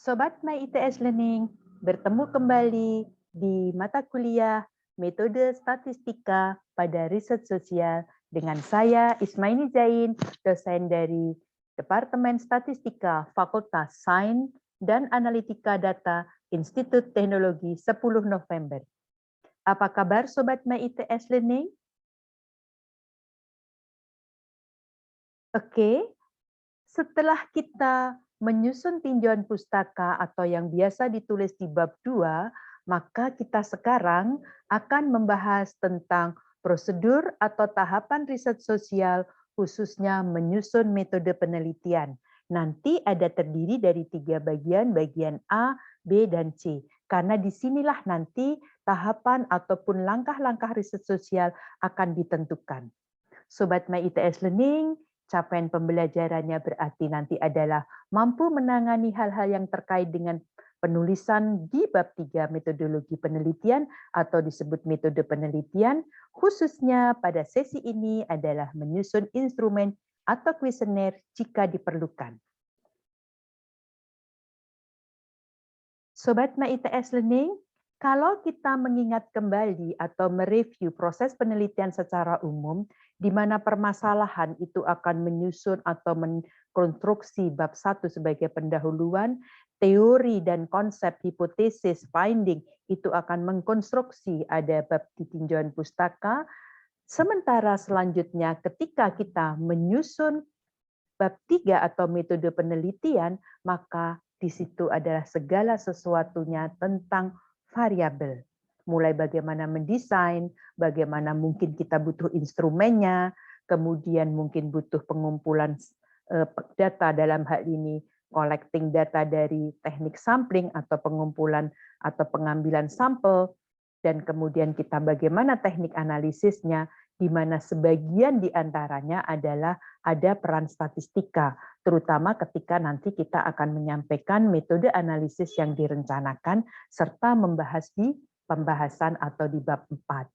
Sobat My ITS Learning, bertemu kembali di mata kuliah Metode Statistika pada Riset Sosial dengan saya Ismaini Zain, dosen dari Departemen Statistika Fakultas Sains dan Analitika Data Institut Teknologi 10 November. Apa kabar Sobat My ITS Learning? Oke, setelah kita menyusun tinjauan pustaka atau yang biasa ditulis di bab 2, maka kita sekarang akan membahas tentang prosedur atau tahapan riset sosial, khususnya menyusun metode penelitian. Nanti ada terdiri dari 3 bagian, bagian A, B, dan C. Karena disinilah nanti tahapan ataupun langkah-langkah riset sosial akan ditentukan. Sobat My ITS Learning, capaian pembelajarannya berarti nanti adalah mampu menangani hal-hal yang terkait dengan penulisan di bab 3 metodologi penelitian atau disebut metode penelitian, khususnya pada sesi ini adalah menyusun instrumen atau kuesioner jika diperlukan. Sobat My ITS Learning, kalau kita mengingat kembali atau mereview proses penelitian secara umum, di mana permasalahan itu akan menyusun atau mengkonstruksi bab 1 sebagai pendahuluan, teori dan konsep hipotesis finding itu akan mengkonstruksi ada bab di tinjauan pustaka, sementara selanjutnya ketika kita menyusun bab 3 atau metode penelitian, maka di situ adalah segala sesuatunya tentang variabel. Mulai bagaimana mendesain, bagaimana mungkin kita butuh instrumennya, kemudian mungkin butuh pengumpulan data dalam hal ini collecting data dari teknik sampling atau pengumpulan atau pengambilan sampel, dan kemudian kita bagaimana teknik analisisnya, di mana sebagian di antaranya adalah ada peran statistika, terutama ketika nanti kita akan menyampaikan metode analisis yang direncanakan, serta membahas di pembahasan atau di bab 4.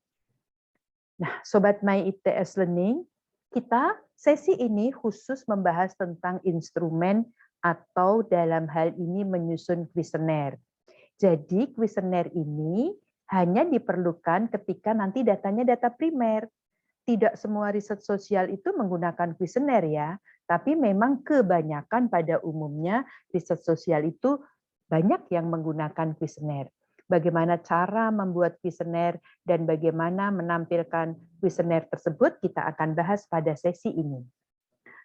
Nah, Sobat My ITS Learning, kita sesi ini khusus membahas tentang instrumen atau dalam hal ini menyusun kuesioner. Jadi kuesioner ini hanya diperlukan ketika nanti datanya data primer. Tidak semua riset sosial itu menggunakan kuesioner ya, tapi memang kebanyakan pada umumnya riset sosial itu banyak yang menggunakan kuesioner. Bagaimana cara membuat kuesioner dan bagaimana menampilkan kuesioner tersebut kita akan bahas pada sesi ini.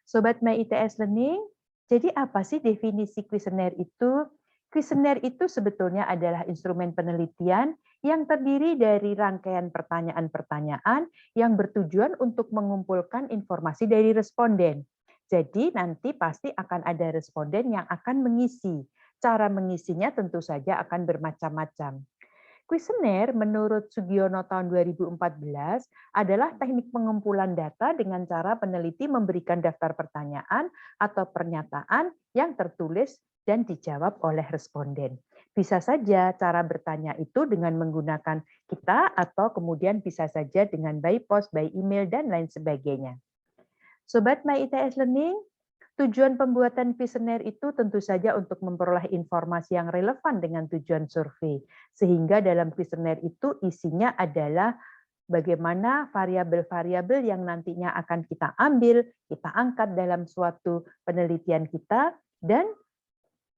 Sobat My ITS Learning, jadi apa sih definisi kuesioner itu? Kuesioner itu sebetulnya adalah instrumen penelitian yang terdiri dari rangkaian pertanyaan-pertanyaan yang bertujuan untuk mengumpulkan informasi dari responden. Jadi nanti pasti akan ada responden yang akan mengisi. Cara mengisinya tentu saja akan bermacam-macam. Kuesioner menurut Sugiono tahun 2014 adalah teknik pengumpulan data dengan cara peneliti memberikan daftar pertanyaan atau pernyataan yang tertulis dan dijawab oleh responden. Bisa saja cara bertanya itu dengan menggunakan kita atau kemudian bisa saja dengan by post, by email, dan lain sebagainya. Sobat My ITS Learning, tujuan pembuatan kuesioner itu tentu saja untuk memperoleh informasi yang relevan dengan tujuan survei. Sehingga dalam kuesioner itu isinya adalah bagaimana variabel-variabel yang nantinya akan kita ambil, kita angkat dalam suatu penelitian kita, dan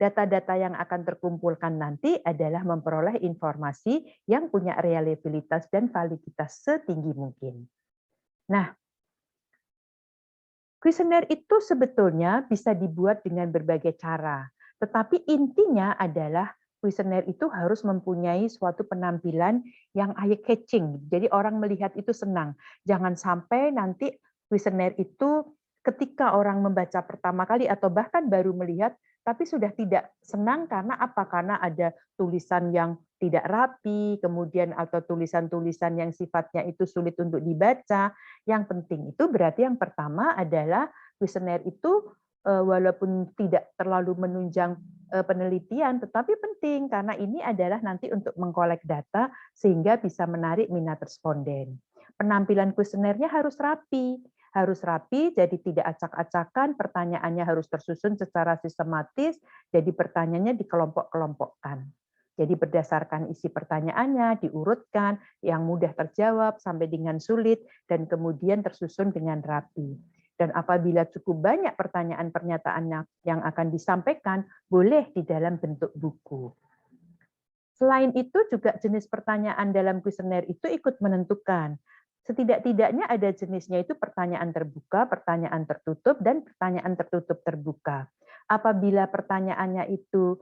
data-data yang akan terkumpulkan nanti adalah memperoleh informasi yang punya reliabilitas dan validitas setinggi mungkin. Nah, kuesioner itu sebetulnya bisa dibuat dengan berbagai cara, tetapi intinya adalah kuesioner itu harus mempunyai suatu penampilan yang eye-catching, jadi orang melihat itu senang. Jangan sampai nanti kuesioner itu ketika orang membaca pertama kali atau bahkan baru melihat, tapi sudah tidak senang karena apa? Karena ada tulisan yang tidak rapi, kemudian atau tulisan-tulisan yang sifatnya itu sulit untuk dibaca. Yang penting itu berarti yang pertama adalah kuesioner itu walaupun tidak terlalu menunjang penelitian, tetapi penting karena ini adalah nanti untuk mengkolek data sehingga bisa menarik minat responden. Penampilan kuesionernya harus rapi, Harus rapi, jadi tidak acak-acakan, pertanyaannya harus tersusun secara sistematis, jadi pertanyaannya dikelompok-kelompokkan. Jadi berdasarkan isi pertanyaannya, diurutkan, yang mudah terjawab sampai dengan sulit, dan kemudian tersusun dengan rapi. Dan apabila cukup banyak pertanyaan pernyataan yang akan disampaikan, boleh di dalam bentuk buku. Selain itu juga jenis pertanyaan dalam kuesioner itu ikut menentukan. Setidak-tidaknya ada jenisnya itu pertanyaan terbuka, pertanyaan tertutup, dan pertanyaan tertutup terbuka. Apabila pertanyaannya itu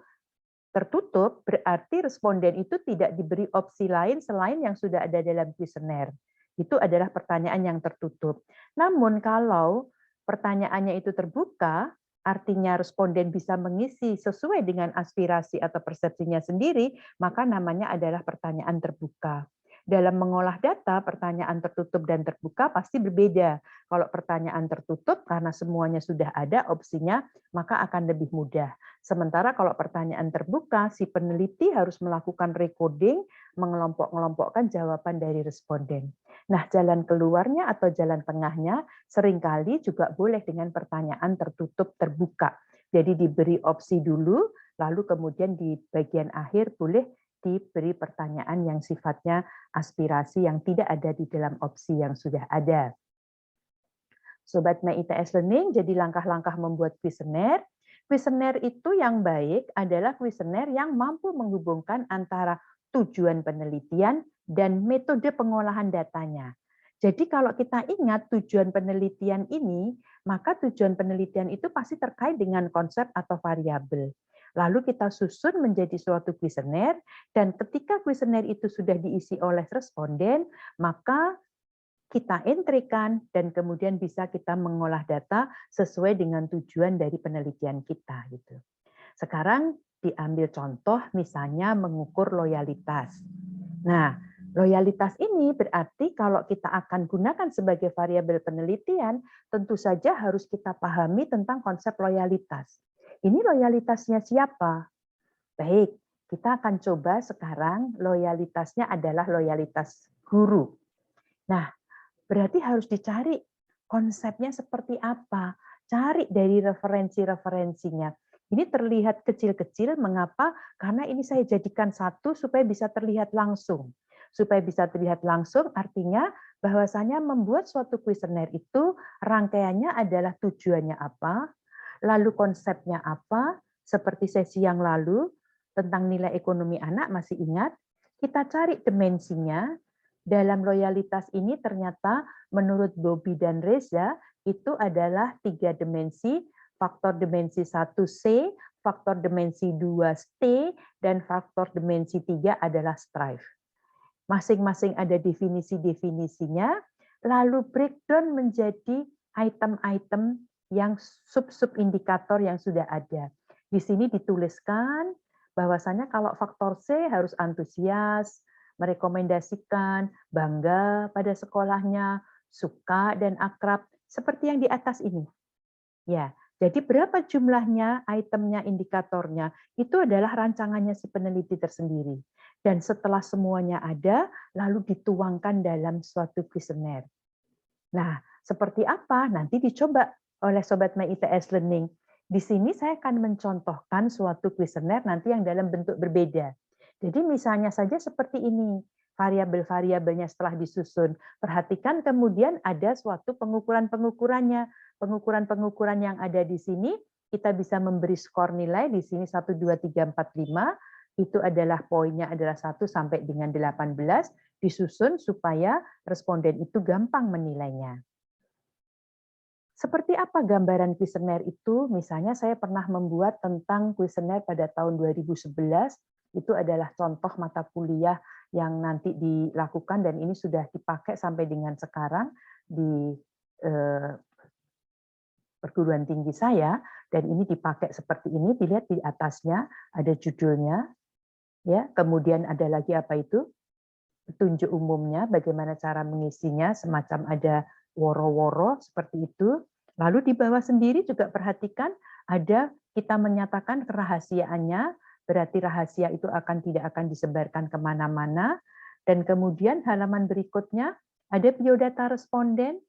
tertutup, berarti responden itu tidak diberi opsi lain selain yang sudah ada dalam kuesioner. Itu adalah pertanyaan yang tertutup. Namun kalau pertanyaannya itu terbuka, artinya responden bisa mengisi sesuai dengan aspirasi atau persepsinya sendiri, maka namanya adalah pertanyaan terbuka. Dalam mengolah data, pertanyaan tertutup dan terbuka pasti berbeda. Kalau pertanyaan tertutup, karena semuanya sudah ada opsinya, maka akan lebih mudah. Sementara kalau pertanyaan terbuka, si peneliti harus melakukan recording, mengelompok-kelompokkan jawaban dari responden. Nah, jalan keluarnya atau jalan tengahnya seringkali juga boleh dengan pertanyaan tertutup terbuka. Jadi diberi opsi dulu, lalu kemudian di bagian akhir boleh diberi pertanyaan yang sifatnya aspirasi yang tidak ada di dalam opsi yang sudah ada. Sobat My ITS Learning, jadi langkah-langkah membuat kuesioner. Kuesioner itu yang baik adalah kuesioner yang mampu menghubungkan antara tujuan penelitian dan metode pengolahan datanya. Jadi kalau kita ingat tujuan penelitian ini, maka tujuan penelitian itu pasti terkait dengan konsep atau variabel. Lalu kita susun menjadi suatu kuesioner, dan ketika kuesioner itu sudah diisi oleh responden, maka kita entrikan dan kemudian bisa kita mengolah data sesuai dengan tujuan dari penelitian kita gitu. Sekarang diambil contoh misalnya mengukur loyalitas. Nah, loyalitas ini berarti kalau kita akan gunakan sebagai variabel penelitian, tentu saja harus kita pahami tentang konsep loyalitas. Ini loyalitasnya siapa? Baik, kita akan coba sekarang loyalitasnya adalah loyalitas guru. Nah, berarti harus dicari konsepnya seperti apa. Cari dari referensi-referensinya. Ini terlihat kecil-kecil, mengapa? Karena ini saya jadikan satu supaya bisa terlihat langsung. Supaya bisa terlihat langsung artinya bahwasanya membuat suatu kuesioner itu rangkaiannya adalah tujuannya apa, lalu konsepnya apa, seperti sesi yang lalu tentang nilai ekonomi anak, masih ingat? Kita cari dimensinya. Dalam loyalitas ini ternyata menurut Bobby dan Reza itu adalah 3 dimensi, faktor dimensi 1C, faktor dimensi 2T, dan faktor dimensi 3 adalah strive. Masing-masing ada definisi-definisinya, lalu breakdown menjadi item-item yang sub-sub indikator yang sudah ada. Di sini dituliskan bahwasanya kalau faktor C harus antusias, merekomendasikan, bangga pada sekolahnya, suka dan akrab, seperti yang di atas ini. Ya, jadi berapa jumlahnya, itemnya, indikatornya, itu adalah rancangannya si peneliti tersendiri. Dan setelah semuanya ada, lalu dituangkan dalam suatu kuesioner. Nah, seperti apa? Nanti dicoba oleh Sobat My ITS Learning. Di sini saya akan mencontohkan suatu kuesioner nanti yang dalam bentuk berbeda. Jadi misalnya saja seperti ini, variabel-variabelnya setelah disusun. Perhatikan kemudian ada suatu pengukuran-pengukurannya. Pengukuran-pengukuran yang ada di sini, kita bisa memberi skor nilai di sini 1, 2, 3, 4, 5. Itu adalah poinnya adalah 1 sampai dengan 18, disusun supaya responden itu gampang menilainya. Seperti apa gambaran kuesioner itu? Misalnya saya pernah membuat tentang kuesioner pada tahun 2011, itu adalah contoh mata kuliah yang nanti dilakukan dan ini sudah dipakai sampai dengan sekarang di perguruan tinggi saya, dan ini dipakai seperti ini, dilihat di atasnya ada judulnya, ya, kemudian ada lagi apa itu? Petunjuk umumnya, bagaimana cara mengisinya, semacam ada woro-woro seperti itu. Lalu di bawah sendiri juga perhatikan ada kita menyatakan kerahasiaannya, berarti rahasia itu tidak akan disebarkan kemana-mana. Dan kemudian halaman berikutnya ada biodata responden.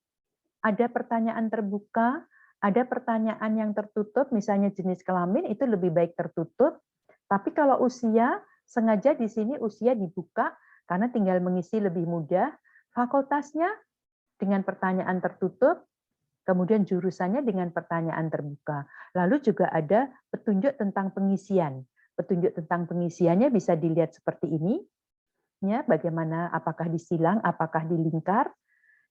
Ada pertanyaan terbuka, ada pertanyaan yang tertutup, misalnya jenis kelamin itu lebih baik tertutup. Tapi kalau usia, sengaja di sini usia dibuka karena tinggal mengisi lebih mudah. Fakultasnya dengan pertanyaan tertutup, kemudian jurusannya dengan pertanyaan terbuka. Lalu juga ada petunjuk tentang pengisian. Petunjuk tentang pengisiannya bisa dilihat seperti ini, ya, bagaimana apakah disilang, apakah dilingkar,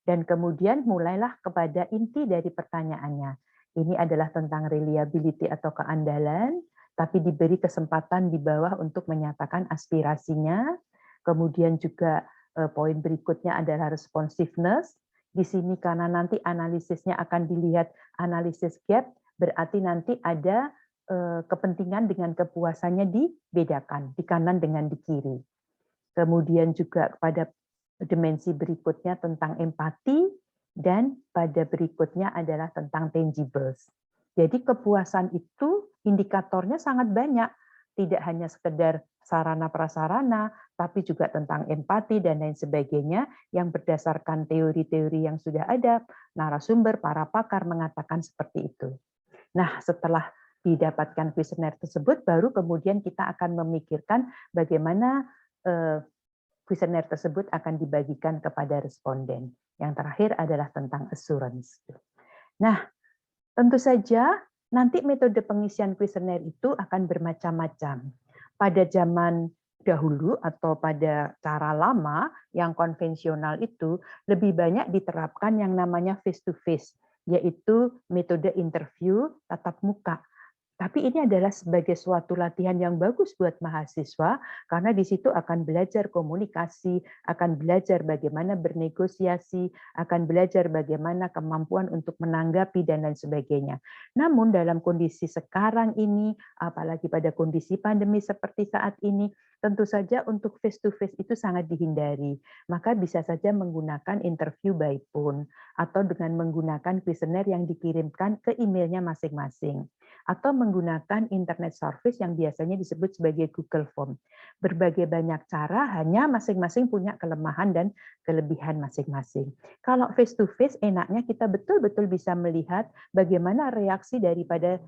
dan kemudian mulailah kepada inti dari pertanyaannya. Ini adalah tentang reliability atau keandalan, tapi diberi kesempatan di bawah untuk menyatakan aspirasinya. Kemudian juga poin berikutnya adalah responsiveness. Di sini karena nanti analisisnya akan dilihat analisis gap, berarti nanti ada kepentingan dengan kepuasannya dibedakan, di kanan dengan di kiri. Kemudian juga pada dimensi berikutnya tentang empati, dan pada berikutnya adalah tentang tangibles. Jadi kepuasan itu indikatornya sangat banyak, tidak hanya sekedar sarana prasarana, tapi juga tentang empati dan lain sebagainya yang berdasarkan teori-teori yang sudah ada, narasumber, para pakar mengatakan seperti itu. Nah, setelah didapatkan kuesioner tersebut, baru kemudian kita akan memikirkan bagaimana kuesioner tersebut akan dibagikan kepada responden. Yang terakhir adalah tentang assurance. Nah, tentu saja nanti metode pengisian kuesioner itu akan bermacam-macam. Pada zaman dahulu atau pada cara lama yang konvensional itu lebih banyak diterapkan yang namanya face to face, yaitu metode interview tatap muka. Tapi ini adalah sebagai suatu latihan yang bagus buat mahasiswa, karena di situ akan belajar komunikasi, akan belajar bagaimana bernegosiasi, akan belajar bagaimana kemampuan untuk menanggapi, dan lain sebagainya. Namun dalam kondisi sekarang ini, apalagi pada kondisi pandemi seperti saat ini, tentu saja untuk face to face itu sangat dihindari. Maka bisa saja menggunakan interview by phone, atau dengan menggunakan kuesioner yang dikirimkan ke emailnya masing-masing, atau menggunakan internet service yang biasanya disebut sebagai Google Form. Berbagai banyak cara, hanya masing-masing punya kelemahan dan kelebihan masing-masing. Kalau face to face, enaknya kita betul-betul bisa melihat bagaimana reaksi daripada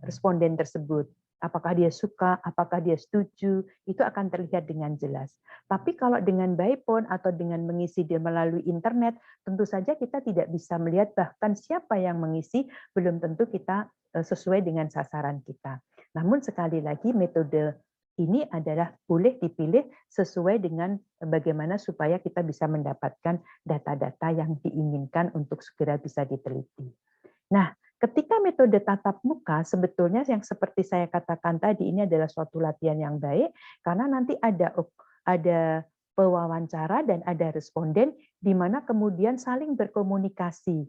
responden tersebut. Apakah dia suka, apakah dia setuju, itu akan terlihat dengan jelas. Tapi kalau dengan by phone atau dengan mengisi melalui internet, tentu saja kita tidak bisa melihat bahkan siapa yang mengisi, belum tentu kita sesuai dengan sasaran kita. Namun sekali lagi metode ini adalah boleh dipilih sesuai dengan bagaimana supaya kita bisa mendapatkan data-data yang diinginkan untuk segera bisa diteliti. Nah, ketika metode tatap muka sebetulnya yang seperti saya katakan tadi ini adalah suatu latihan yang baik karena nanti ada pewawancara dan ada responden di mana kemudian saling berkomunikasi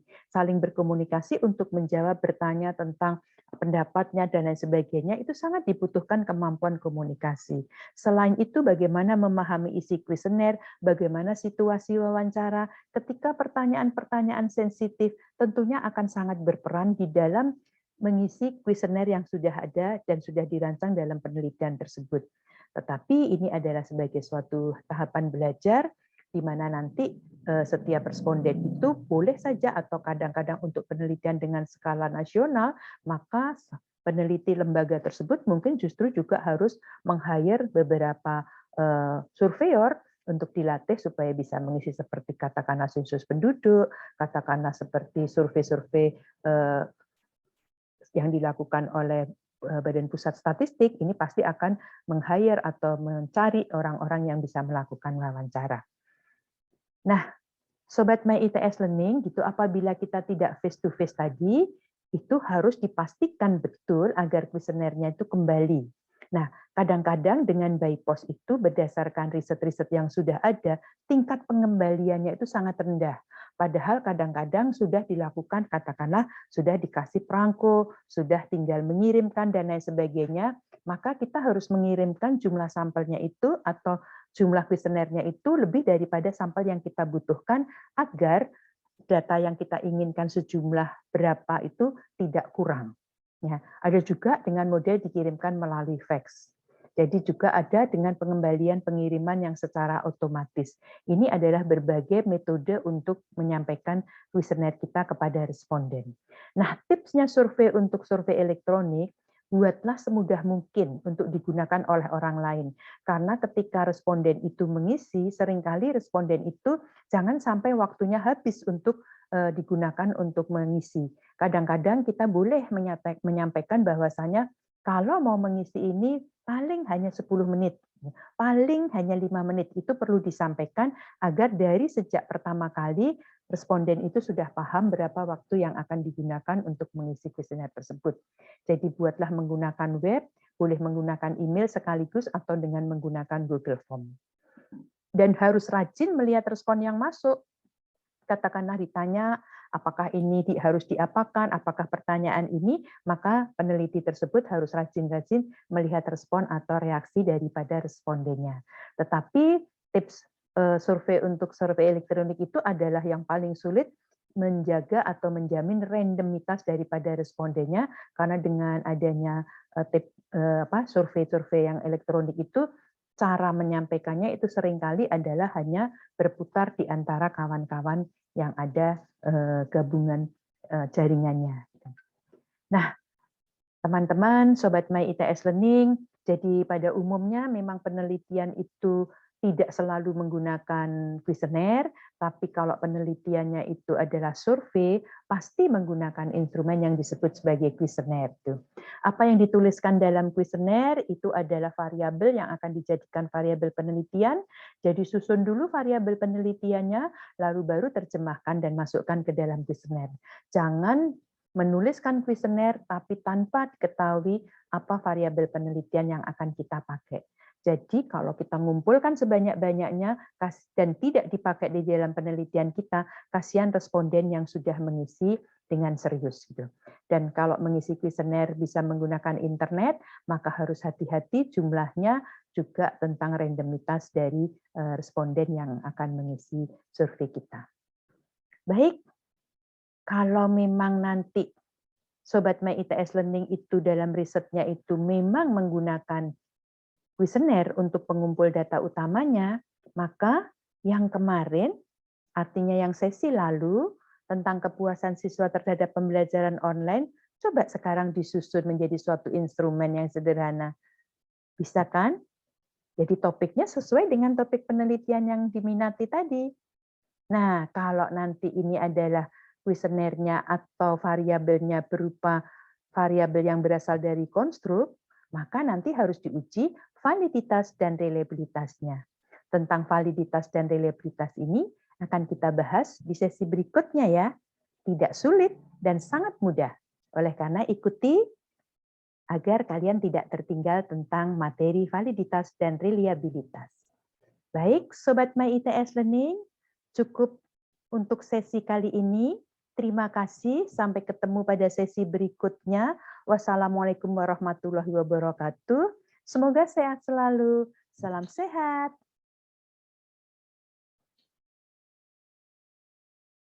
untuk menjawab, bertanya tentang pendapatnya dan lain sebagainya, itu sangat dibutuhkan kemampuan komunikasi. Selain itu bagaimana memahami isi kuesioner, bagaimana situasi wawancara, ketika pertanyaan-pertanyaan sensitif tentunya akan sangat berperan di dalam mengisi kuesioner yang sudah ada dan sudah dirancang dalam penelitian tersebut. Tetapi ini adalah sebagai suatu tahapan belajar di mana nanti setiap responden itu boleh saja atau kadang-kadang untuk penelitian dengan skala nasional, maka peneliti lembaga tersebut mungkin justru juga harus meng-hire beberapa surveyor untuk dilatih supaya bisa mengisi seperti katakanlah sensus penduduk, katakanlah seperti survei-survei yang dilakukan oleh Badan Pusat Statistik, ini pasti akan meng-hire atau mencari orang-orang yang bisa melakukan wawancara. Nah, Sobat My ITS Learning, gitu, apabila kita tidak face to face tadi, itu harus dipastikan betul agar kuesionernya itu kembali. Nah, kadang-kadang dengan by post itu berdasarkan riset-riset yang sudah ada, tingkat pengembaliannya itu sangat rendah. Padahal kadang-kadang sudah dilakukan, katakanlah sudah dikasih perangko, sudah tinggal mengirimkan dan lain sebagainya, maka kita harus mengirimkan jumlah sampelnya itu atau jumlah kuesionernya itu lebih daripada sampel yang kita butuhkan agar data yang kita inginkan sejumlah berapa itu tidak kurang. Ya, ada juga dengan model dikirimkan melalui fax. Jadi juga ada dengan pengembalian pengiriman yang secara otomatis. Ini adalah berbagai metode untuk menyampaikan kuesioner kita kepada responden. Nah, tipsnya survei untuk survei elektronik, buatlah semudah mungkin untuk digunakan oleh orang lain. Karena ketika responden itu mengisi, seringkali responden itu jangan sampai waktunya habis untuk digunakan untuk mengisi. Kadang-kadang kita boleh menyampaikan bahwasanya kalau mau mengisi ini paling hanya 10 menit, paling hanya 5 menit. Itu perlu disampaikan agar dari sejak pertama kali responden itu sudah paham berapa waktu yang akan digunakan untuk mengisi kuesioner tersebut. Jadi buatlah menggunakan web, boleh menggunakan email sekaligus atau dengan menggunakan Google Form. Dan harus rajin melihat respon yang masuk. Katakanlah ditanya apakah ini harus diapakan, apakah pertanyaan ini, maka peneliti tersebut harus rajin-rajin melihat respon atau reaksi daripada respondennya. Tetapi tips survei untuk survei elektronik itu adalah yang paling sulit, menjaga atau menjamin randomitas daripada respondennya, karena dengan adanya survei-survei yang elektronik itu, cara menyampaikannya itu seringkali adalah hanya berputar di antara kawan-kawan yang ada gabungan jaringannya. Nah, teman-teman, Sobat My ITS Learning, jadi pada umumnya memang penelitian itu tidak selalu menggunakan kuesioner, tapi kalau penelitiannya itu adalah survei, pasti menggunakan instrumen yang disebut sebagai kuesioner. Apa yang dituliskan dalam kuesioner itu adalah variabel yang akan dijadikan variabel penelitian. Jadi susun dulu variabel penelitiannya, lalu baru terjemahkan dan masukkan ke dalam kuesioner. Jangan menuliskan kuesioner tapi tanpa diketahui apa variabel penelitian yang akan kita pakai. Jadi kalau kita ngumpulkan sebanyak-banyaknya dan tidak dipakai di dalam penelitian kita, kasihan responden yang sudah mengisi dengan serius gitu. Dan kalau mengisi kuesioner bisa menggunakan internet, maka harus hati-hati jumlahnya juga tentang randomitas dari responden yang akan mengisi survei kita. Baik, kalau memang nanti Sobat My ITS Learning itu dalam risetnya itu memang menggunakan kuesioner untuk pengumpul data utamanya, maka yang kemarin, artinya yang sesi lalu, tentang kepuasan siswa terhadap pembelajaran online, coba sekarang disusun menjadi suatu instrumen yang sederhana. Bisa kan? Jadi topiknya sesuai dengan topik penelitian yang diminati tadi. Nah, kalau nanti ini adalah kuesionernya atau variabelnya berupa variabel yang berasal dari konstruk, maka nanti harus diuji validitas dan reliabilitasnya. Tentang validitas dan reliabilitas ini akan kita bahas di sesi berikutnya ya. Tidak sulit dan sangat mudah. Oleh karena ikuti agar kalian tidak tertinggal tentang materi validitas dan reliabilitas. Baik, Sobat My ITS Learning, cukup untuk sesi kali ini. Terima kasih, sampai ketemu pada sesi berikutnya. Wassalamualaikum warahmatullahi wabarakatuh. Semoga sehat selalu. Salam sehat.